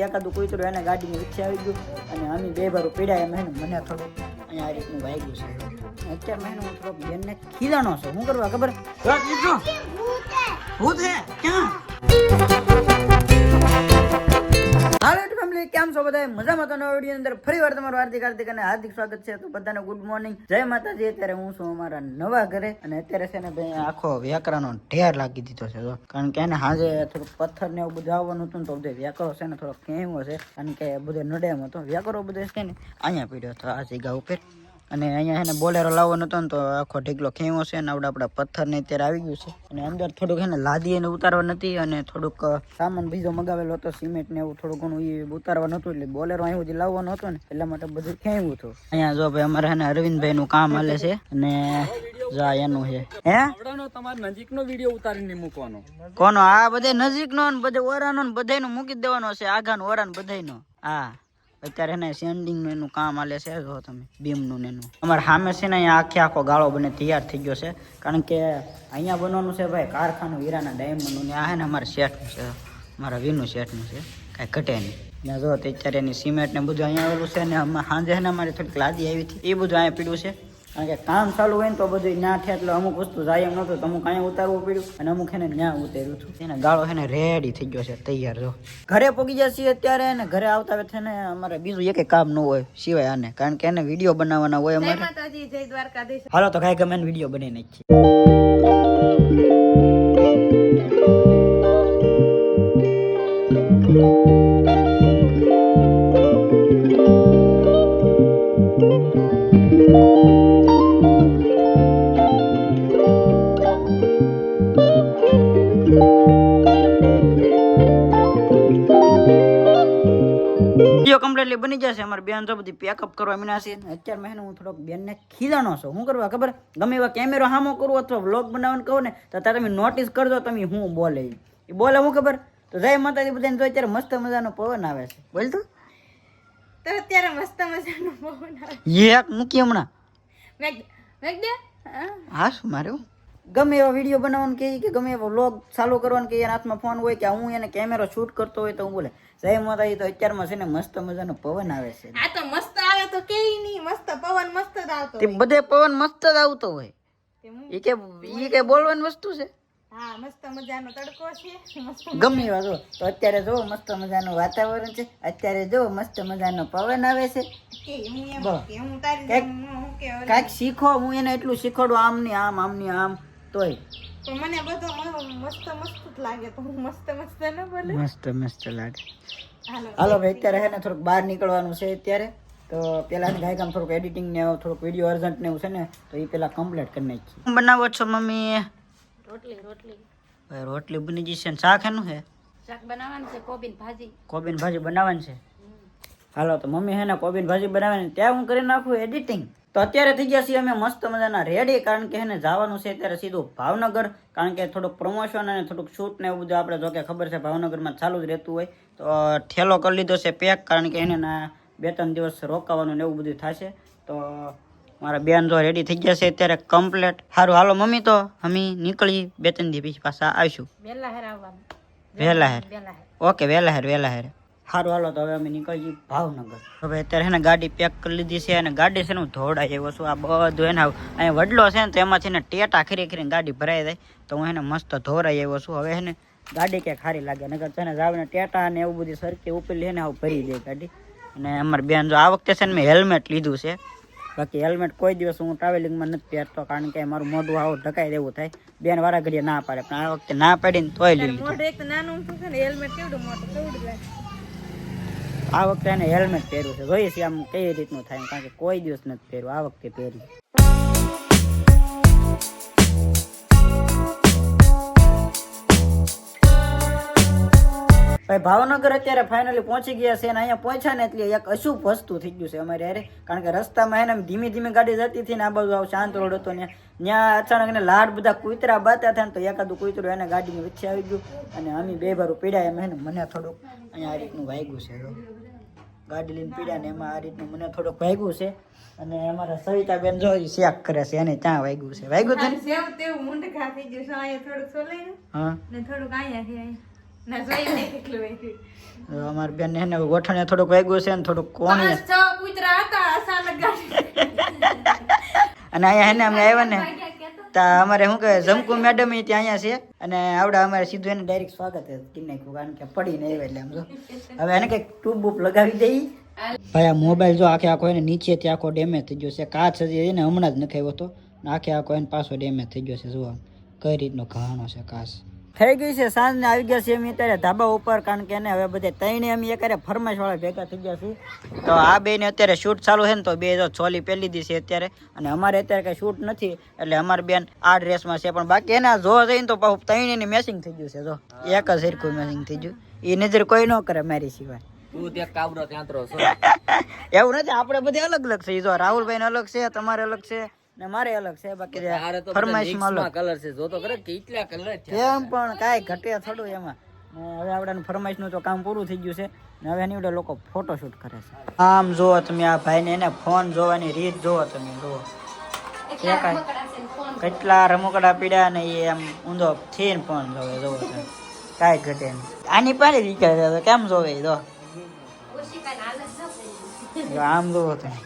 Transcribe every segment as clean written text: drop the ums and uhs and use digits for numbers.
એકાદું કૂતરું એને ગાડીની વચ્ચે આવી ગયું અને અમે બે બારું પીડ્યા એમ મને થોડું અહીંયા આ રીતનું વાગ્યું છે. અત્યારે મેં હું થોડોક બેનને ખીજાણો છો. શું કરવા ખબર? ભૂત હે ક્યાં? હાલો ફેમિલી, કેમ છો બધા? મજામાં? તો નવા વિડીયો અંદર ફરી વાર તમારું હાર્દિક અને હાર્દિક સ્વાગત છે. તો બધાને ગુડ મોર્નિંગ, જય માતાજી. અત્યારે હું છું અમારા નવા ઘરે અને અત્યારે છે ને ભાઈ આખો વ્યાકરાનો ઢેર લાગી દીધો છે. કારણ કે એને હાજે થોડુંક પથ્થર ને એવું બધું આવવાનું હતું ને તો બધે વ્યાકરો છે ને થોડોક કેવો છે. કારણ કે બધે નડેમ હતો વ્યાકરો બધે છે ને અહીંયા પીડ્યો હતો આ જગ્યા ઉપર. અને અહીંયા એને બોલેરો લાવવાનો હતો ને તો આખો ઢીકલો ખેવો છે ને આપણા પથ્થર ને અત્યારે આવી ગયું છે. અને અંદર થોડુંક એને લાદી એને ઉતારવા નથી અને થોડુંક સામાન બીજો મગાવેલો હતો, સિમેન્ટ ને એવું થોડું ઘણું એ ઉતારવા નતું એટલે બોલેરો અહીં સુધી લાવવાનો હતો ને એટલા માટે બધું ખેવું હતું. અહીંયા જો ભાઈ અમારે એને અરવિંદભાઈ નું કામ હાલે છે અને જા એનું છે હે તમારે નજીકનો વિડીયો ઉતારીને મૂકવાનો. કોનો? આ બધે નજીકનો ને બધે ઓરાનો ને બધાયનો મૂકી દેવાનો છે. આઘાનો ઓરાનો બધાયનો. હા અત્યારે એને સેન્ડિંગ નું એનું કામ હાલે છે. જો તમે બીમ નું ને એનું અમારે સામે છે ને અહીંયા આખો ગાળો બને તૈયાર થઈ ગયો છે. કારણ કે અહીંયા બનવાનું છે ભાઈ કારખાનું હીરાના ડાયમંડ નું. આ છે ને અમારા શેઠનું છે, મારા વીનું શેઠનું છે, કાંઈ ઘટે નહીં. ત્યાં જો અત્યારે એની સિમેન્ટ ને બધું અહીંયા આવેલું છે ને સાંજે છે ને અમારે થોડીક લાદી આવી હતી એ બધું અહીંયા પીડ્યું છે. કારણ કે કામ ચાલુ હોય ને તો બધું ના થયા એટલે અમુક વસ્તુ જાય એમ નતું તો અમુક અહીંયા ઉતારવું પડ્યું અને અમુક એને ત્યાં ઉતાર્યું હતું. એને ગાળો છે ને રેડી થઈ ગયો છે, તૈયાર. જો ઘરે પહોંચી જાય છીએ અત્યારે ને ઘરે આવતા છે ને અમારે બીજું એક કામ ન હોય સિવાય આને. કારણ કે એને વિડીયો બનાવવાના હોય અમારે. હાલો તો કાંઈ ગમે વિડીયો બનાવી નાખીએ. કમ્પ્લીટલી બની જશે. અમારે બેન તો બધી પેકઅપ કરવા મીના છે. અત્યારે મેં હું થોડોક બેનને ખીજાણો છો. શું કરવા ખબર? ગમે એવા કેમેરો સામો કરવો અથવા વ્લોગ બનાવવાનું કહો ને તો ત્યારે તમે નોટિસ કરજો તમે હું બોલે એ બોલે. હું ખબર? તો જય માતાજી બધાને. તો અત્યારે મસ્ત મજાનો પવન આવે છે. બોલ તો અત્યારે મસ્ત મજાનો પવન આવે. એક મૂકી હમણાં હા શું મારે ગમે એવો વિડીયો બનાવવાનું કે ગમે એવો વ્લોગ ચાલુ કરવાનું કે એના હાથમાં ફોન હોય કે હું એને કેમેરો શૂટ કરતો હોય તો હું બોલે જય માતાજી. તો અત્યારમાં છે ને મસ્ત મજાનો પવન આવે છે. આ તો મસ્ત આવે તો કે નહીં મસ્ત પવન મસ્ત જ આવતો તે બધે પવન મસ્ત જ આવતો હોય. એ કે બોલવાની વસ્તુ છે. હા મસ્ત મજાનો તડકો છે. ગમે એવા જો તો અત્યારે જો મસ્ત મજાનું વાતાવરણ છે. અત્યારે જો મસ્ત મજાનો પવન આવે છે. કાંઈક શીખો. હું એને એટલું શીખવાડું આમની આમ આમની આમ તોય મને બધું મસ્ત મસ્ત જ લાગે તો હું મસ્ત મસ્ત ન બોલે. મસ્ત મસ્ત લાગે. હાલો ભાઈ અત્યારે છે ને થોડુંક બહાર નીકળવાનું છે અત્યારે. તો પેલા ગાય કામ થોડુંક એડિટિંગ ને થોડુંક વિડીયો અર્જન્ટ ને એવું છે ને તો એ પેલા કમ્પ્લીટ કરી નાખીએ. બનાવો છો મમ્મી? રોટલી બની જશે ને શાક એનું છે? શાક બનાવવાનું છે કોબીન ભાજી બનાવવાની છે. હાલો તો મમ્મી હે ને કોબીન ભાજી બનાવવાની ત્યાં હું કરી નાખું એડિટિંગ. તો અત્યારે થઈ ગયા છીએ અમે મસ્ત મજાના રેડી. કારણ કે એને જવાનું છે અત્યારે સીધું ભાવનગર. કારણ કે થોડુંક પ્રમોશન અને થોડુંક શૂટ ને એવું બધું આપણે જો કે ખબર છે ભાવનગરમાં ચાલુ જ રહેતું હોય. તો ઠેલો કરી લીધો છે પેક. કારણ કે એને 2-3 દિવસ રોકાવાનું ને એવું બધું થશે. તો મારા બેન જો રેડી થઈ ગયા છે અત્યારે કમ્પ્લીટ. સારું હાલો મમ્મી તો અમે નીકળી 2-3 દી પછી પાછા આવીશું. વહેલા હેર ઓકે વહેલા હેર. સારું હાલો તો હવે અમે નીકળી ભાવનગર. હવે અત્યારે એને ગાડી પેક કરી લીધી છે અને ગાડી છે ને હું ધોવડાઈ આવ્યો છું. આ બધું એને અહીંયા વડલો છે ને તો એમાંથી ને ટેટા ખરી ગાડી ભરાઈ જાય તો હું એને મસ્ત ધોરાઈ આવ્યો છું. હવે એને ગાડી ક્યાંક સારી લાગે નકર છે ને જાવને ટેટા ને એવું બધી સરખી ઉપેલી ને આવું ભરી દે ગાડી. અને અમારી બેન જો આ વખતે છે ને મેં હેલ્મેટ લીધું છે. બાકી હેલ્મેટ કોઈ દિવસ હું ટ્રાવેલિંગમાં નથી પહેરતો કારણ કે મારું મોઢું આવું ઢકાઈ દેવું થાય. બેન વારા ઘડીએ ના પાડે પણ આ વખતે ના પાડીને તોય લીધું. આ વખતે એને હેલ્મેટ પહેર્યું છે. જોઈએ છે આમ કઈ રીતનું થાય કારણ કે કોઈ દિવસ નથી પહેર્યું. આ વખતે પહેર્યું. ભાઈ ભાવનગર અત્યારે ફાઇનલી પહોંચી ગયા છે અને અહીંયા પહોંચ્યા ને એટલે એક અશુભ વસ્તુ થઈ ગયું છે અમારે યારે. કારણ કે રસ્તામાં એને ધીમે ધીમે ગાડી જતી હતી ને આ બાજુ આવું શાંત રોડ હતો ને ત્યાં અચાનક એને લાડ બધા કૂતરા બાતા થાય ને તો એકાદું કૂતરું એને ગાડીની વચ્ચે આવી ગયું અને અમે બે બારું પીડ્યા એમ એને મને થોડુંક અહીંયા આ રીતનું વાગ્યું છે. ગાડી લઈને પીડ્યા ને એમાં આ રીતનું મને થોડુંક વાગ્યું છે. અને અમારા સવિતા બેન જો શેક કરે છે એને ત્યાં વાગ્યું છે. વાગ્યું છે સેવ તેવું મુંડ ખા થઈ ગયું છે. અહીંયા થોડુંક સોલાઈ ને થોડુંક અહીંયા છે. ના જોઈને કેટલું વાગ્યું. અમારી બેન એને ગોઠણે થોડુંક વાગ્યું છે ને થોડુંક કોણી 5-6 કૂતરા હતા અચાનક ગાડી અને અહીંયા એને અમે આવ્યા ને તા અમારે શું કહેવાય જમકુ મેડમ એ ત્યાં અહીંયા છે અને આવડા અમારે સીધું એને ડાયરેક્ટ સ્વાગત કરી નાખ્યું કારણ કે પડીને આવ્યા એટલે આમ જો હવે એને કંઈક ટ્યુબ બૂપ લગાવી દઈ ભાઈ આ મોબાઈલ જો આખે આખો એને નીચેથી આખો ડેમેજ થઈ ગયો છે કાચ હજી એને હમણાં જ નખાવ્યો હતો ને આખે આખો એને પાછો ડેમેજ થઈ ગયો છે જુઓ કઈ રીતનો ઘાણો છે કાચ થઈ ગઈ છે સાંજને આવી ગયા છીએ અમે અત્યારે ધાબા ઉપર કારણ કે એને હવે બધે ત્રણે અમે એક ફરમાઈશ વાળા ભેગા થઈ ગયા છીએ તો આ બે ને અત્યારે શૂટ ચાલુ છે ને તો બે જો ચોલી પહેલી દી છે અત્યારે અને અમારે અત્યારે કઈ શૂટ નથી એટલે અમારી બેન આ ડ્રેસમાં છે પણ બાકી એના જોવા જઈને તો પાછું ત્રણેયની મેચિંગ થઈ ગયું છે જો એક જ સરખું મેચિંગ થઈ ગયું એ નજર કોઈ ન કરે મારી સિવાય તું ત્યાં કાબરો ત્યાં છો એવું નથી આપણે બધે અલગ અલગ છે જો રાહુલભાઈ ને અલગ છે તમારે અલગ છે ને મારે અલગ છે બાકી ફરમાઈશમાં અલગ કલર છે જો તો કરે કેટલા કલર છે કેમ પણ કાંઈ ઘટે થોડું એમાં ને હવે આપણાને ફરમાઈશનું તો કામ પૂરું થઈ ગયું છે ને હવે એની વડે લોકો ફોટોશૂટ કરે છે આમ જુઓ તમે આ ભાઈને એને ફોન જોવાની રીત જુઓ તમે જુઓ કે કાંઈ કેટલા રમકડા પીડ્યા ને એ આમ ઊંધો થઈને ફોન જોવે જુઓ તમે કાંઈ ઘટે નહીં આની પાણી દીકરા તો કેમ જોવે જો આમ જુઓ તમે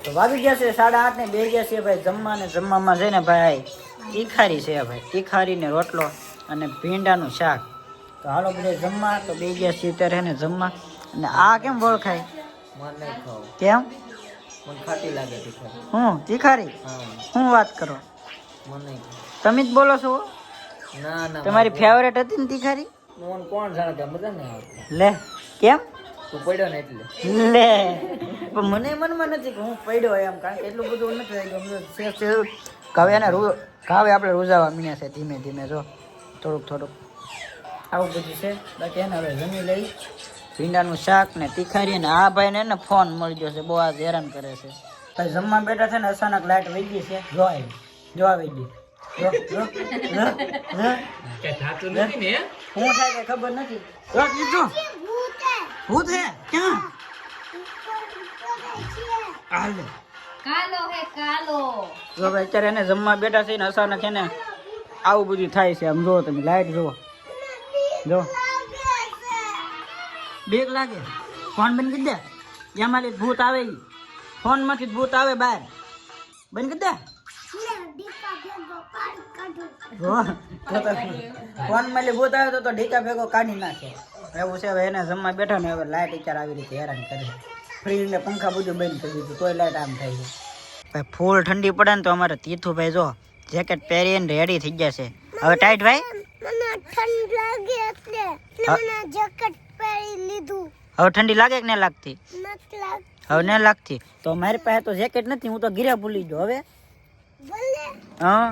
તો વાગી ગયા છે 8:30 ને બે ગયા છે ભાઈ જમવા ને જમવામાં છે ને ભાઈ તીખારી છે ભાઈ તીખારી ને રોટલો અને ભીંડાનું શાક તો હાલો બધે જમવા તો બે ગયા છીએ ત્યારે ને જમવા અને આ કેમ વળખાય મન નહીં ખાવ કેમ મને ખાટી લાગે તીખારી હું તીખારી હું વાત કરો મન નહીં તમે જ બોલો છો ના ના તમારી ફેવરેટ હતી ને તીખારી મન કોણ જાણે કે મજા નહીં આવતી લે કેમ તું પડ્યો ને એટલે લે પણ મને મનમાં નથી કે હું પડ્યો એમ કારણ કે એટલું બધું નથી કાવે એને કાવે આપણે રોજાવા મીણ્યા છે ધીમે ધીમે જો થોડુંક આવું બધું છે બાકી એને હવે જમી લઈ ભીંડાનું શાક ને તીખારી ને આ ભાઈને એને ફોન મળી ગયો છે બહુ આ હેરાન કરે છે ભાઈ જમવા બેઠા છે ને અચાનક લાઈટ વહી ગઈ છે જો આવી ગઈ શું થાય કે ખબર નથી ભૂત હે ક્યાં હાલે કાલો હે કાલો જો ભાઈ અત્યારે એને જમવા બેઠા છે ને અચાનક એને આવું બધું થાય છે આમ જુઓ તમે લાઈટ જુઓ જો બેગ લાગે ફોન બંધ કરી દે એમાંથી ભૂત આવે ફોન માંથી ભૂત આવે બહાર બંધ કરી દે ફોન માં ભૂત આવે તો ઢીકા ભેગો કાઢી નાખે એવું છે હવે એને જમવા બેઠા ને હવે લાઈટ અત્યારે આવી રીતે હેરાન કરે ફ્રીજ ને પંખા બધું બંધ કરી દીધું તોય લાઈટ આમ થાય છે ભાઈ ફૂલ ઠંડી પડે ને તો અમારે તીર્થુભાઈ જો જેકેટ પહેરીને રેડી થઈ ગયા છે હવે ટાઈટ ભાઈ મને ઠંડી લાગે એટલે મને જેકેટ પહેરી લીધું હવે ઠંડી લાગે કે નહીં લાગતી નથી લાગ હવે નહીં લાગતી તો મારી પાસે તો જેકેટ નથી હું તો ઘીરે ભૂલી ગયો હવે ભલે હા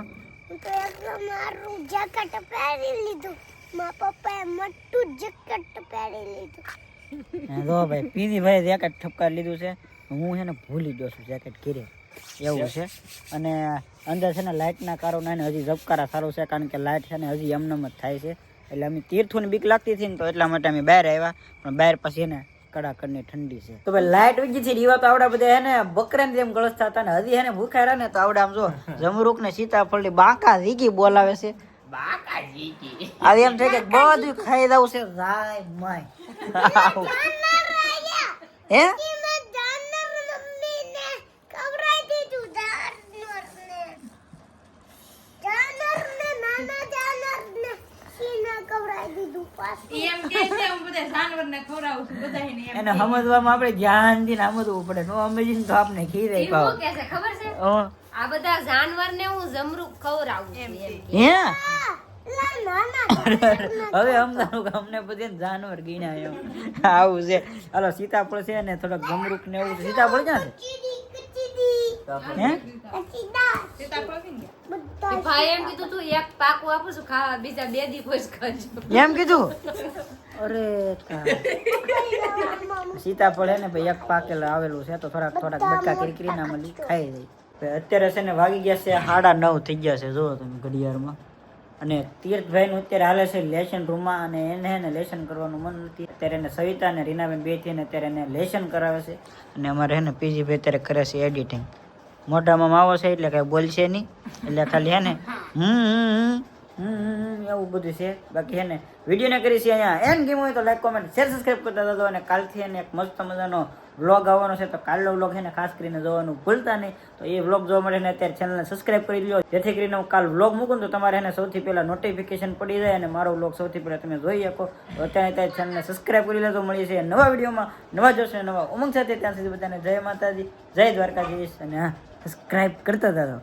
હું તો એકદમ મારું જેકેટ પહેરી લીધું મારા પપ્પાએ મોટું જેકેટ પહેરી લીધું જો ભાઈ પીવી ભાઈ જેકેટ ઠપકાર લીધું છે હું છે ને ભૂલી ગયો છું જેકેટ ઘીરે એવું છે અને અંદર છે ને લાઇટના કારણે હજી ઝબકારા સારું છે કારણ કે લાઇટ છે ને હજી એમનેમ જ થાય છે એટલે અમે તીર્થોની બીક લાગતી હતી ને તો એટલા માટે અમે બહાર આવ્યા પણ બહાર પછી એને કડાકડની ઠંડી છે તો ભાઈ લાઇટ વીજી થી રીવા તો આવડા બધા એને બકરાને જેમ ગળસતા હતા ને હજી એને ભૂખાય રહ્યા ને તો આવડા આમ જો જમરૂક ને સીતાફળ બાકા વીકી બોલાવે છે આ એમ થાય કે બધું ખાઈ દઉં છે રાય માય હે એમ કે છે હું બધા જાનવરને ખવડાવું છું બધાને એમ એને સમજવામાં આપણે ધ્યાનથી સમજવું પડે નો સમજીને તો આપણે ખીરે ઈ શું કહે છે ખબર છે આ બધા જાનવરને હું જમરૂખ ખવડાવું છું એમ કે. હે હવે અમને બધે જાનવર ગીણ્યા એમ આવું છે હાલો સીતાફળ છે ને થોડોક જમરૂખ ને એવું સીતાફળ ક્યાં છે હે ભાઈ એમ કીધું તું એક પાકું આપું છું ખાવા બીજા 2 દી કોઈ કરજો એમ કીધું અરે સીતાફળ હે ને ભાઈ એક પાકેલા આવેલું છે તો થોડાક બટકા કરી આમાં ખાઈ જાય અત્યારે છે ને વાગી ગયા છે 9:30 થઈ ગયા છે જો તમે ઘડિયાળમાં અને તીર્થભાઈ નું અત્યારે હાલે છે લેશન રૂમમાં અને એને હે ને લેશન કરવાનું મન નથી અત્યારે એને સવિતા અને રીનાબેન બે થી અત્યારે એને લેશન કરાવે છે અને અમારે હે ને પીજીભાઈ અત્યારે કરે છે એડિટિંગ મોઢામાં માવો છે એટલે કઈ બોલશે નહીં એટલે ખાલી હે ને એવું બધું છે. બાકી એને વિડીયોને કરી છે અહીંયા એન ગેમ હોય તો લાઈક કોમેન્ટ શેર સબસ્ક્રાઈબ કરતા જજો. અને કાલથી એને એક મસ્ત મજાનો વ્લોગ આવવાનો છે, તો કાલનો વ્લોગ છે ને ખાસ કરીને જોવાનું ભૂલતા નહીં. તો એ વ્લોગ જોવા માટે ને અત્યારે ચેનલને સબસ્ક્રાઈબ કરી લો, જેથી કરીને હું કાલ વ્લોગ મૂકું તો તમારે એને સૌથી પહેલાં નોટિફિકેશન પડી જાય અને મારો વ્લોગ સૌથી પહેલાં તમે જોઈ શકો. તો અત્યારે ચેનલને સબસ્ક્રાઈબ કરી લેજો. મળીએ છીએ નવા વિડીયોમાં, નવા જોશે, નવા ઉમંગ સાથે. ત્યાં સુધી બધાને જય માતાજી, જય દ્વારકાધીશ. અને હા, સબસ્ક્રાઈબ કરતા જાઓ.